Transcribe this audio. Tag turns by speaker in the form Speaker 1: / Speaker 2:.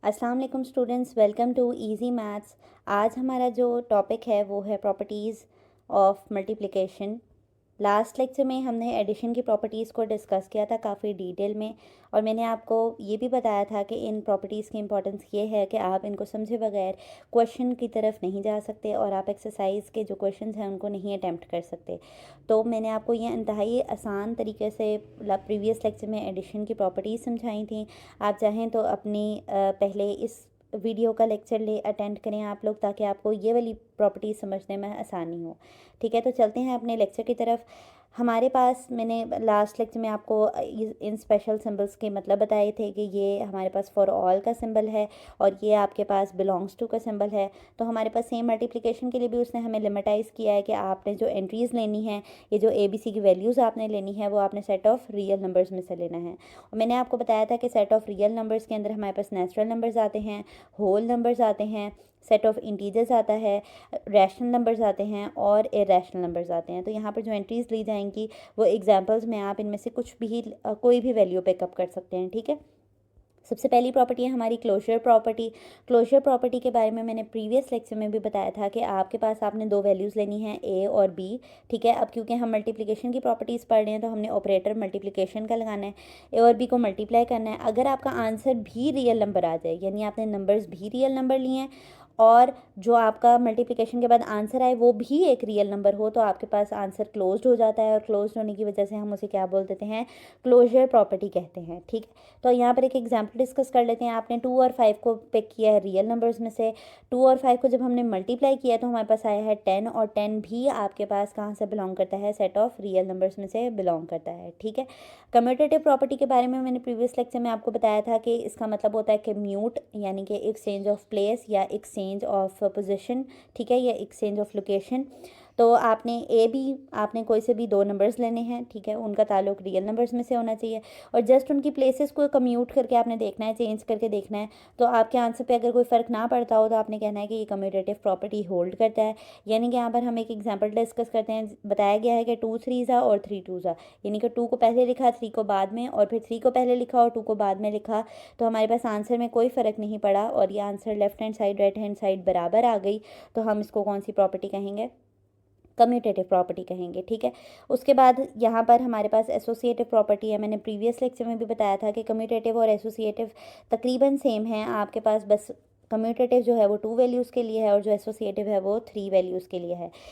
Speaker 1: अस्सलाम वालेकुम students, welcome to easy maths. आज हमारा जो टॉपिक है वो है properties of multiplication. Last lecture में हमने एडिशन की प्रॉपर्टीज़ को डिस्कस किया था काफ़ी डिटेल में, और मैंने आपको ये भी बताया था कि इन प्रॉपर्टीज़ की इंपॉर्टेंस ये है कि आप इनको समझे बगैर क्वेश्चन की तरफ नहीं जा सकते और आप एक्सरसाइज के जो क्वेश्चंस हैं उनको नहीं अटैम्प्ट कर सकते। तो मैंने आपको ये इंतहाई आसान तरीके से प्रीवियस लेक्चर में एडिशन की प्रॉपर्टीज़ समझाई थी। आप चाहें तो अपनी पहले इस वीडियो का लेक्चर अटेंड करें आप लोग, ताकि आपको ये वाली प्रॉपर्टीज़ समझने में आसानी हो। ठीक है, तो चलते हैं अपने लेक्चर की तरफ। हमारे पास मैंने लास्ट लेक्चर में आपको इन स्पेशल सिंबल्स के मतलब बताए थे कि ये हमारे पास फॉर ऑल का सिंबल है और ये आपके पास बिलोंग्स टू का सिंबल है। तो हमारे पास सेम मल्टीप्लिकेशन के लिए भी उसने हमें लिमिटाइज़ किया है कि आपने जो एंट्रीज़ लेनी है, ये जो ABC की वैल्यूज़ आपने लेनी है, वो आपने सेट ऑफ रियल नंबर्स में से लेना है। और मैंने आपको बताया था कि सेट ऑफ रियल नंबर्स के अंदर हमारे पास नेचुरल नंबर्स आते हैं, होल नंबर्स आते हैं, सेट ऑफ इंटीजर्स आता है, रैशनल नंबर्स आते हैं और इरेशनल नंबर्स आते हैं। तो यहाँ पर जो एंट्रीज ली जाएंगी वो एग्जांपल्स में आप इनमें से कुछ भी कोई भी वैल्यू पिकअप कर सकते हैं। ठीक है, सबसे पहली प्रॉपर्टी है हमारी क्लोजर प्रॉपर्टी। क्लोजर प्रॉपर्टी के बारे में मैंने प्रीवियस लेक्चर में भी बताया था कि आपके पास आपने दो वैल्यूज़ लेनी है, A और B। ठीक है, अब क्योंकि हम मल्टीप्लिकेशन की प्रॉपर्टीज़ पढ़ रहे हैं तो हमने ऑपरेटर मल्टीप्लिकेशन का लगाना है, A और B को मल्टीप्लाई करना है। अगर आपका आंसर भी रियल नंबर आ जाए, यानी आपने नंबर्स भी रियल नंबर लिए हैं और जो आपका मल्टीप्लिकेशन के बाद आंसर आए वो भी एक रियल नंबर हो, तो आपके पास आंसर क्लोज्ड हो जाता है। और क्लोज्ड होने की वजह से हम उसे क्या बोल देते हैं? क्लोजर प्रॉपर्टी कहते हैं। ठीक है, तो यहाँ पर एक एग्जांपल डिस्कस कर लेते हैं। आपने 2 और 5 को पिक किया है रियल नंबर्स में से। 2 और 5 को जब हमने मल्टीप्लाई किया तो हमारे पास आया है 10, और 10 भी आपके पास कहाँ से बिलोंग करता है? सेट ऑफ रियल नंबर्स में से बिलोंग करता है। ठीक है, कम्यूटेटिव प्रॉपर्टी के बारे में मैंने प्रीवियस लेक्चर में आपको बताया था कि इसका मतलब होता है कम्यूट, यानी कि एक्सचेंज ऑफ प्लेस या एक्सचेंज ऑफ पोजीशन। ठीक है, या एक्सचेंज ऑफ लोकेशन। तो आपने आपने कोई से भी दो नंबर्स लेने हैं। ठीक है, उनका ताल्लुक रियल नंबर्स में से होना चाहिए और जस्ट उनकी प्लेसेस को कम्यूट करके आपने देखना है, चेंज करके देखना है। तो आपके आंसर पे अगर कोई फ़र्क ना पड़ता हो तो आपने कहना है कि ये कम्यूटेटिव प्रॉपर्टी होल्ड करता है। यानी कि यहाँ पर हम एक एग्जांपल डिस्कस करते हैं। बताया गया है कि 2 3 ज़ा और 3 2 ज़ा, यानी कि 2 को पहले लिखा, 3 को बाद में, और फिर 3 को पहले लिखा और 2 को बाद में लिखा। तो हमारे पास आंसर में कोई फ़र्क नहीं पड़ा और ये answer left hand side right hand side बराबर आ गई। तो हम इसको कौन सी प्रॉपर्टी कहेंगे? कम्यूटेटिव प्रॉपर्टी कहेंगे। ठीक है, उसके बाद यहाँ पर हमारे पास एसोसिएटिव प्रॉपर्टी है। मैंने प्रीवियस लेक्चर में भी बताया था कि कम्यूटेटिव और एसोसिएटिव तकरीबन सेम है। आपके पास बस कम्यूटेटिव जो है वो 2 वैल्यूज़ के लिए है और जो एसोसिएटिव है वो 3 वैल्यूज़ के लिए है।